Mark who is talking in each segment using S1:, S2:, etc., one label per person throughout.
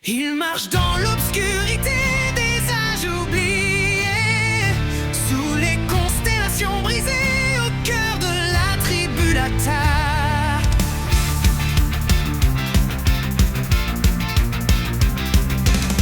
S1: Il marche dans l'obscurité des âges oubliés, sous les constellations brisées, au cœur de la tribu Latar.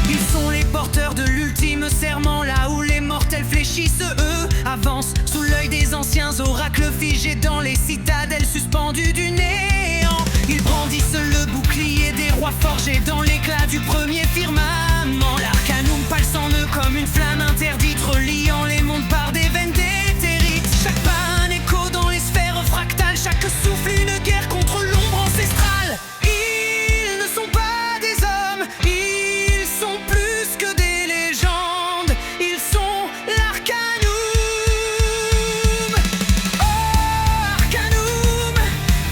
S1: Ils sont les porteurs de l'ultime serment, là où les mortels fléchissent, eux avancent sous l'œil des anciens oracles figés dans les citadelles suspendues du néant. Ils brandissent le bouclier des rois forgés dans l'éclat du premier firmament. L'arcanum pulse en eux comme une flamme interdite, reliant les mondes par des veines d'éthérite. Chaque pas un écho dans les sphères fractales, chaque souffle une guerre contre l'ombre ancestrale. Ils ne sont pas des hommes, ils sont plus que des légendes. Ils sont l'Arcanum. Oh Arcanum,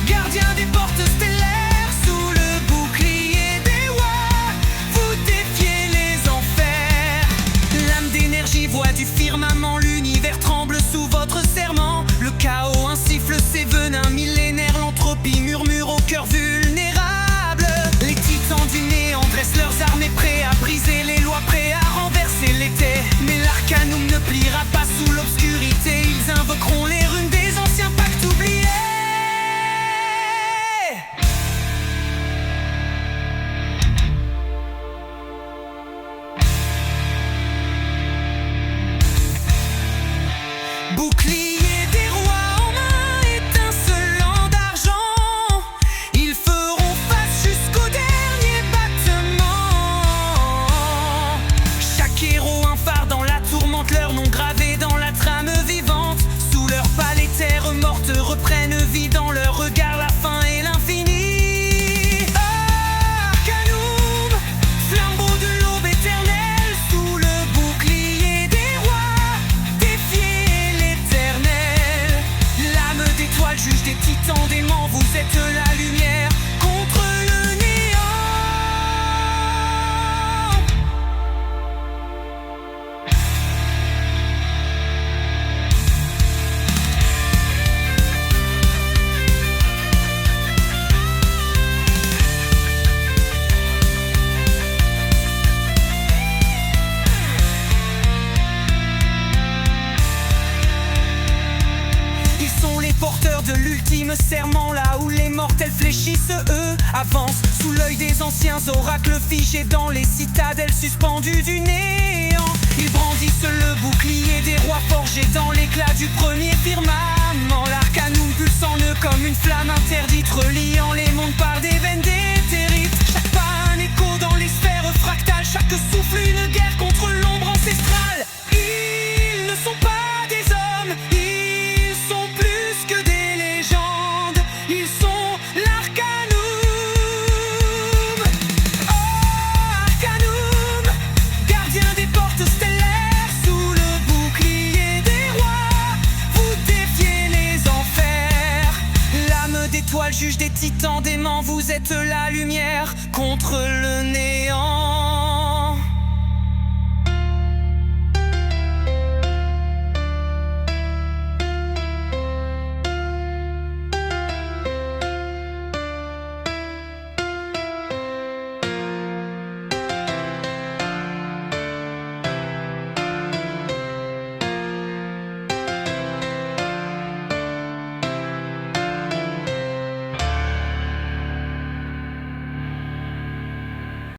S1: gardien des portes stellaires, sous le bouclier des rois, vous défiez les enfers. L'âme d'énergie, voix du firmament, l'univers tremble sous votre serment. Le chaos insuffle ses venins millénaires, l'entropie murmure au cœur vulnérable. Les titans du néant dressent leurs armées, prêts à briser les lois, prêts à renverser l'été. Mais l'Arcanum ne pliera pas sous l'obscurité, ils invoqueront les runes des anciens pactes oubliés. Bouclier des rois en main, étincelant d'argent, ils feront face jusqu'au dernier battement. Chaque héros un phare dans la tourmente, leur nom gravé dans la trame vivante. Sous leur pas les terres mortes reprennent vie, dans leur regard la fin et l'infini. Arcanum, flambeau de l'aube éternelle, sous le bouclier des rois, défiez l'éternel. L'âme d'étoile, juge des titans démons, vous êtes la lumière contre le néant. Ils sont les porteurs de l'ultime serment, là où les mortels fléchissent, eux avancent sous l'œil des anciens oracles figés dans les citadelles suspendues du néant. Ils brandissent le bouclier des rois forgés dans l'éclat du premier firmament. L'arcanum pulse en eux comme une flamme interdite, reliant les mondes par des veines d'éthérite.